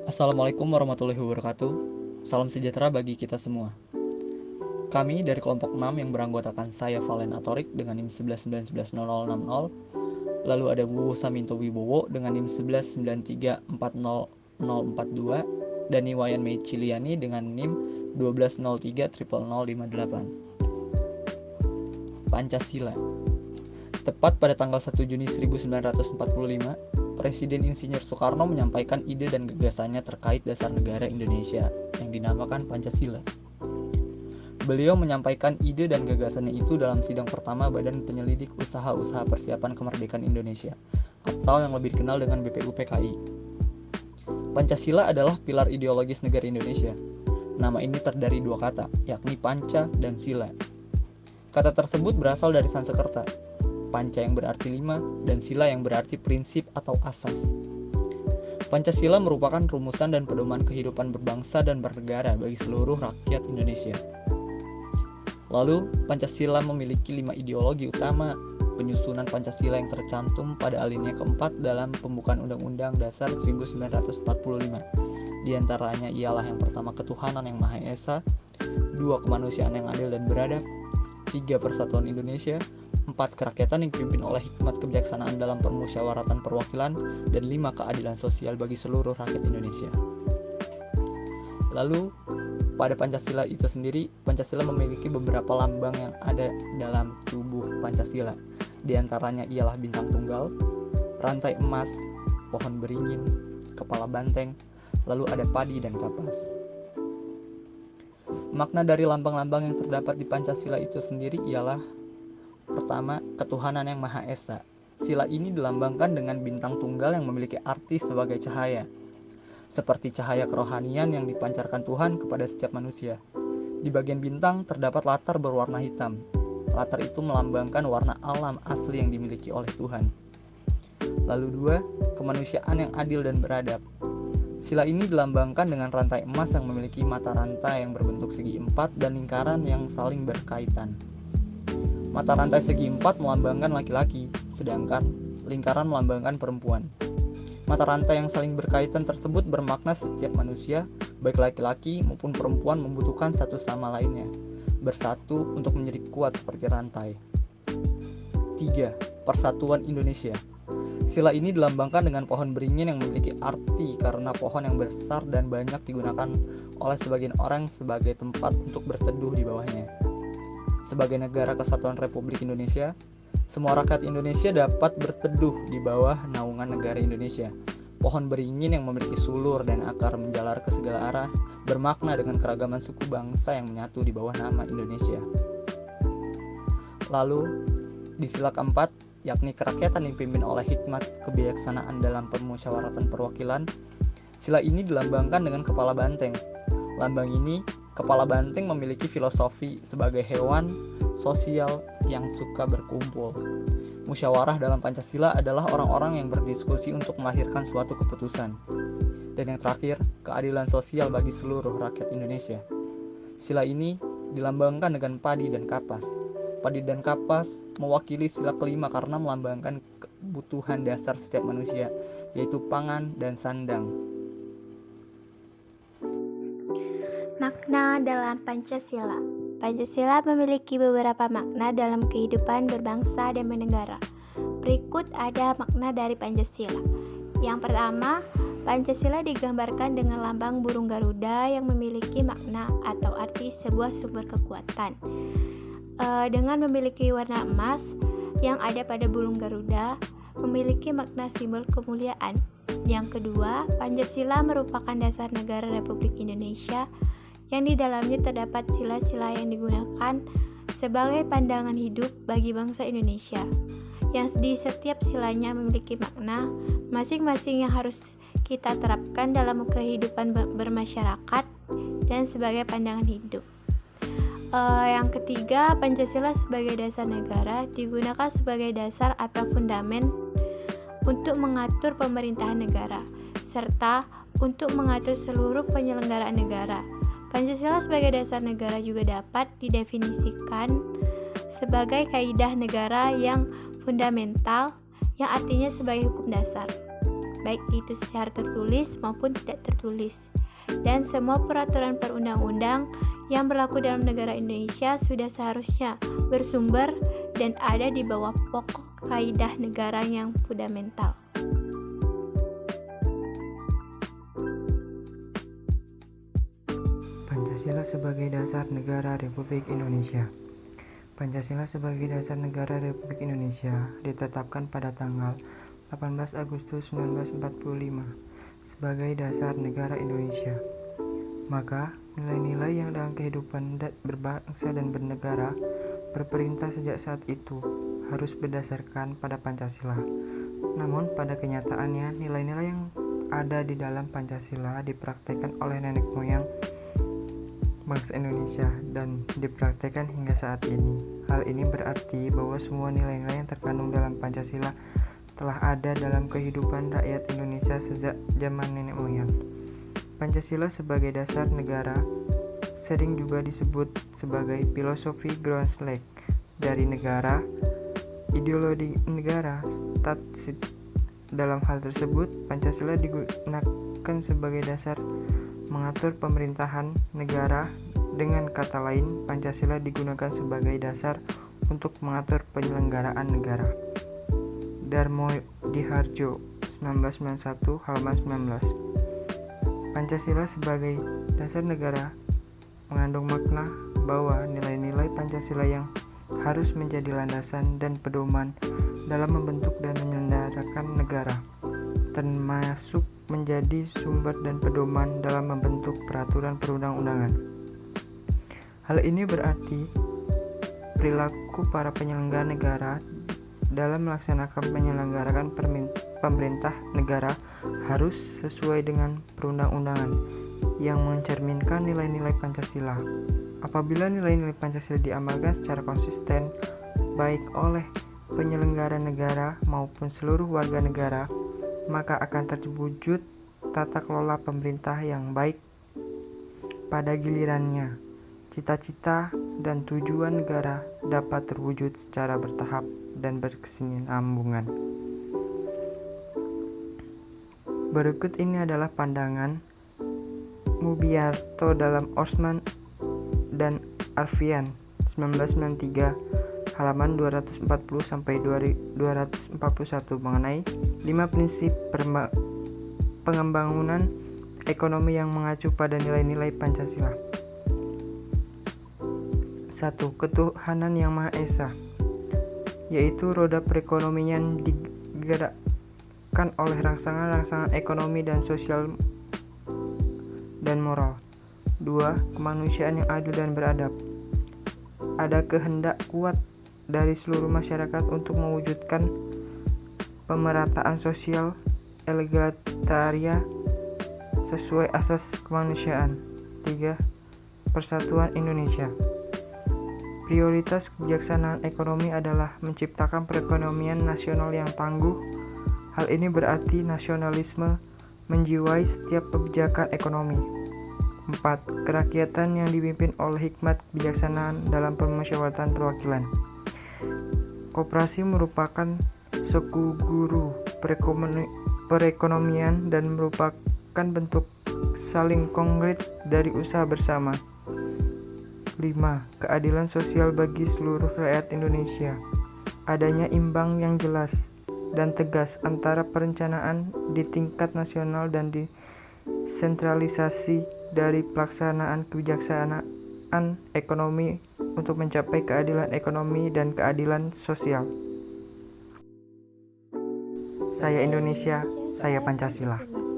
Assalamualaikum warahmatullahi wabarakatuh. Salam sejahtera bagi kita semua. Kami dari kelompok 6 yang beranggotakan saya Valen Atorik dengan NIM 11911060, lalu ada Wuwu Saminto Wibowo dengan NIM 1193400042 dan Niwayan Mei Ciliani dengan NIM 12030058. Pancasila. Tepat pada tanggal 1 Juni 1945, Presiden Insinyur Soekarno menyampaikan ide dan gagasannya terkait dasar negara Indonesia yang dinamakan Pancasila. Beliau menyampaikan ide dan gagasannya itu dalam sidang pertama Badan Penyelidik Usaha-Usaha Persiapan Kemerdekaan Indonesia atau yang lebih dikenal dengan BPUPKI. Pancasila adalah pilar ideologis negara Indonesia. Nama ini terdiri dua kata, yakni Panca dan Sila. Kata tersebut berasal dari Sanskerta, Panca yang berarti 5 dan Sila yang berarti prinsip atau asas. Pancasila merupakan rumusan dan pedoman kehidupan berbangsa dan bernegara bagi seluruh rakyat Indonesia. Lalu, Pancasila memiliki 5 ideologi utama penyusunan Pancasila yang tercantum pada alinea keempat dalam pembukaan Undang-Undang Dasar 1945. Di antaranya ialah yang pertama ketuhanan yang Maha Esa, 2 kemanusiaan yang adil dan beradab, 3 persatuan Indonesia, 4 kerakyatan yang dipimpin oleh hikmat kebijaksanaan dalam permusyawaratan perwakilan, dan 5 keadilan sosial bagi seluruh rakyat Indonesia. Lalu, pada Pancasila itu sendiri, Pancasila memiliki beberapa lambang yang ada dalam tubuh Pancasila. Di antaranya ialah bintang tunggal, rantai emas, pohon beringin, kepala banteng, lalu ada padi dan kapas. Makna dari lambang-lambang yang terdapat di Pancasila itu sendiri ialah pertama, ketuhanan yang Maha Esa. Sila ini dilambangkan dengan bintang tunggal yang memiliki arti sebagai cahaya, seperti cahaya kerohanian yang dipancarkan Tuhan kepada setiap manusia. Di bagian bintang terdapat latar berwarna hitam. Latar itu melambangkan warna alam asli yang dimiliki oleh Tuhan. Lalu 2, kemanusiaan yang adil dan beradab. Sila ini dilambangkan dengan rantai emas yang memiliki mata rantai yang berbentuk segi 4 dan lingkaran yang saling berkaitan. Mata rantai segi 4 melambangkan laki-laki, sedangkan lingkaran melambangkan perempuan. Mata rantai yang saling berkaitan tersebut bermakna setiap manusia, baik laki-laki maupun perempuan, membutuhkan satu sama lainnya, bersatu untuk menjadi kuat seperti rantai. 3. Persatuan Indonesia. Sila ini dilambangkan dengan pohon beringin yang memiliki arti karena pohon yang besar dan banyak digunakan oleh sebagian orang sebagai tempat untuk berteduh di bawahnya. Sebagai negara kesatuan Republik Indonesia, semua rakyat Indonesia dapat berteduh di bawah naungan negara Indonesia. Pohon beringin yang memiliki sulur dan akar menjalar ke segala arah bermakna dengan keragaman suku bangsa yang menyatu di bawah nama Indonesia. Lalu, di sila keempat, yakni kerakyatan yang dipimpin oleh hikmat kebijaksanaan dalam permusyawaratan perwakilan, sila ini dilambangkan dengan kepala banteng. Lambang ini, kepala banteng memiliki filosofi sebagai hewan sosial yang suka berkumpul. Musyawarah dalam Pancasila adalah orang-orang yang berdiskusi untuk melahirkan suatu keputusan. Dan yang terakhir, keadilan sosial bagi seluruh rakyat Indonesia. Sila ini dilambangkan dengan padi dan kapas. Padi dan kapas mewakili sila kelima karena melambangkan kebutuhan dasar setiap manusia, yaitu pangan dan sandang. Makna dalam Pancasila. Pancasila memiliki beberapa makna dalam kehidupan berbangsa dan bernegara. Berikut ada makna dari Pancasila. Yang pertama, Pancasila digambarkan dengan lambang burung Garuda yang memiliki makna atau arti sebuah sumber kekuatan. Dengan memiliki warna emas yang ada pada burung Garuda, memiliki makna simbol kemuliaan. Yang kedua, Pancasila merupakan dasar negara Republik Indonesia yang di dalamnya terdapat sila-sila yang digunakan sebagai pandangan hidup bagi bangsa Indonesia, yang di setiap silanya memiliki makna masing-masing yang harus kita terapkan dalam kehidupan bermasyarakat dan sebagai pandangan hidup. Yang ketiga, Pancasila sebagai dasar negara digunakan sebagai dasar atau fundamen untuk mengatur pemerintahan negara, serta untuk mengatur seluruh penyelenggaraan negara. Pancasila sebagai dasar negara juga dapat didefinisikan sebagai kaidah negara yang fundamental, yang artinya sebagai hukum dasar. baik itu secara tertulis maupun tidak tertulis. Dan semua peraturan perundang-undang yang berlaku dalam negara Indonesia sudah seharusnya bersumber dan ada di bawah pokok kaidah negara yang fundamental. Pancasila sebagai dasar negara Republik Indonesia. Pancasila sebagai dasar negara Republik Indonesia ditetapkan pada tanggal 18 Agustus 1945 sebagai dasar negara Indonesia. Maka, nilai-nilai yang dalam kehidupan berbangsa dan bernegara berperintah sejak saat itu harus berdasarkan pada Pancasila. Namun, pada kenyataannya, nilai-nilai yang ada di dalam Pancasila dipraktikkan oleh nenek moyang bangsa Indonesia dan dipraktikkan hingga saat ini. Hal ini berarti bahwa semua nilai-nilai yang terkandung dalam Pancasila telah ada dalam kehidupan rakyat Indonesia sejak zaman nenek moyang. Pancasila sebagai dasar negara sering juga disebut sebagai filosofi Groundsley dari negara, ideologi negara, statistik. Dalam hal tersebut, Pancasila digunakan sebagai dasar mengatur pemerintahan negara. Dengan kata lain, Pancasila digunakan sebagai dasar untuk mengatur penyelenggaraan negara. Darmo Diharjo, 1991, halaman 19. Pancasila sebagai dasar negara mengandung makna bahwa nilai-nilai Pancasila yang harus menjadi landasan dan pedoman dalam membentuk dan menyelenggarakan negara, termasuk menjadi sumber dan pedoman dalam membentuk peraturan perundang-undangan. Hal ini berarti perilaku para penyelenggara negara dalam melaksanakan penyelenggaraan pemerintah negara harus sesuai dengan perundang-undangan yang mencerminkan nilai-nilai Pancasila. Apabila nilai-nilai Pancasila diamalkan secara konsisten baik oleh penyelenggara negara maupun seluruh warga negara, maka akan terwujud tata kelola pemerintah yang baik. Pada gilirannya, cita-cita dan tujuan negara dapat terwujud secara bertahap dan berkesinambungan. Berikut ini adalah pandangan Mubiarto dalam Osman dan Arfian 1993 halaman 240 sampai 241 mengenai 5 prinsip pengembangan ekonomi yang mengacu pada nilai-nilai Pancasila. 1. Ketuhanan yang Maha Esa, yaitu roda perekonomian digerakkan oleh rangsangan-rangsangan ekonomi dan sosial dan moral. 2. Kemanusiaan yang adil dan beradab. Ada kehendak kuat dari seluruh masyarakat untuk mewujudkan pemerataan sosial egalitaria sesuai asas kemanusiaan. 3. Persatuan Indonesia. Prioritas kebijaksanaan ekonomi adalah menciptakan perekonomian nasional yang tangguh. Hal ini berarti nasionalisme menjiwai setiap kebijakan ekonomi. 4. Kerakyatan yang dipimpin oleh hikmat kebijaksanaan dalam permusyawaratan perwakilan. Koperasi merupakan sekuguru perekonomian dan merupakan bentuk saling konkret dari usaha bersama. 5. Keadilan sosial bagi seluruh rakyat Indonesia. Adanya imbang yang jelas dan tegas antara perencanaan di tingkat nasional dan desentralisasi dari pelaksanaan kebijaksanaan ekonomi untuk mencapai keadilan ekonomi dan keadilan sosial. Saya Indonesia, saya Pancasila.